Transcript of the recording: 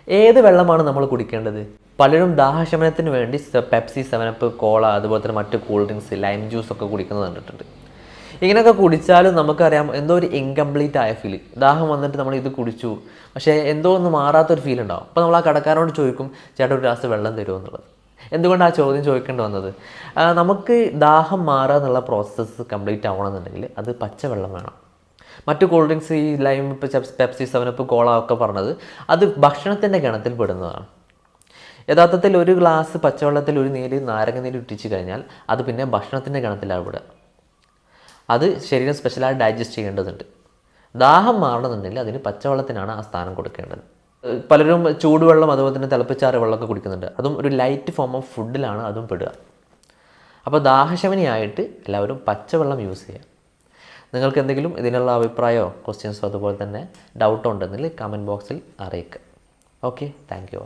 ഏത് വെള്ളമാണ് നമ്മൾ കുടിക്കേണ്ടത്? പലരും ദാഹശമനത്തിന് വേണ്ടി പെപ്സി, 7up, കോള, അതുപോലെ തന്നെ മറ്റ് കൂൾ ഡ്രിങ്ക്സ്, ലൈം ജ്യൂസ് ഒക്കെ കുടിക്കുന്നത് കണ്ടിട്ടുണ്ട്. ഇങ്ങനെയൊക്കെ കുടിച്ചാലും നമുക്കറിയാം എന്തോ ഒരു ഇൻകംപ്ലീറ്റ് ആയ ഫീൽ. ദാഹം വന്നിട്ട് നമ്മൾ ഇത് കുടിച്ചു, പക്ഷേ എന്തോ ഒന്ന് മാറാത്തൊരു ഫീൽ ഉണ്ടാവും. അപ്പോൾ നമ്മൾ ആ കടക്കാരോട് ചോദിക്കും, ചേട്ടാ ഒരു ഗ്ലാസ് വെള്ളം തരുമോ എന്നുള്ളത്. എന്തുകൊണ്ട് ആ ചോദ്യം ചോദിക്കേണ്ടി വന്നത്? നമുക്ക് ദാഹം മാറുക എന്നുള്ള പ്രോസസ്സ് കംപ്ലീറ്റ് ആവണമെന്നുണ്ടെങ്കിൽ അത് പച്ചവെള്ളം വേണം. മറ്റു കൂൾ ഡ്രിങ്ക്സ്, ഈ ലൈം, ഇപ്പോൾ പെപ്സി, 7up, കോള ഒക്കെ പറഞ്ഞത് അത് ഭക്ഷണത്തിൻ്റെ ഗണത്തിൽ പെടുന്നതാണ്. യഥാർത്ഥത്തിൽ ഒരു ഗ്ലാസ് പച്ചവെള്ളത്തിൽ ഒരു നാരങ്ങ നീര് ഇട്ടിച്ച് കഴിഞ്ഞാൽ അത് പിന്നെ ഭക്ഷണത്തിൻ്റെ ഗണത്തിലാണ് വിടുക. അത് ശരീരം സ്പെഷ്യലായി ഡൈജസ്റ്റ് ചെയ്യേണ്ടതുണ്ട്. ദാഹം മാറണമെന്നുണ്ടെങ്കിൽ അതിന് പച്ചവെള്ളത്തിനാണ് ആ സ്ഥാനം കൊടുക്കേണ്ടത്. പലരും ചൂടുവെള്ളം അതുപോലെ തന്നെ തിളപ്പിച്ചാറിയ വെള്ളമൊക്കെ കുടിക്കുന്നുണ്ട്. അതും ഒരു ലൈറ്റ് ഫോം ഓഫ് ഫുഡിലാണ് അതും പെടുക. അപ്പോൾ ദാഹശമനിയായിട്ട് എല്ലാവരും പച്ചവെള്ളം യൂസ് ചെയ്യുക. നിങ്ങൾക്ക് എന്തെങ്കിലും ഇതിനുള്ള അഭിപ്രായമോ ക്വസ്റ്റ്യൻസോ അതുപോലെ തന്നെ ഡൗട്ടോ ഉണ്ടെങ്കിൽ കമൻറ്റ് ബോക്സിൽ അറിയിക്കുക. Okay, thank you.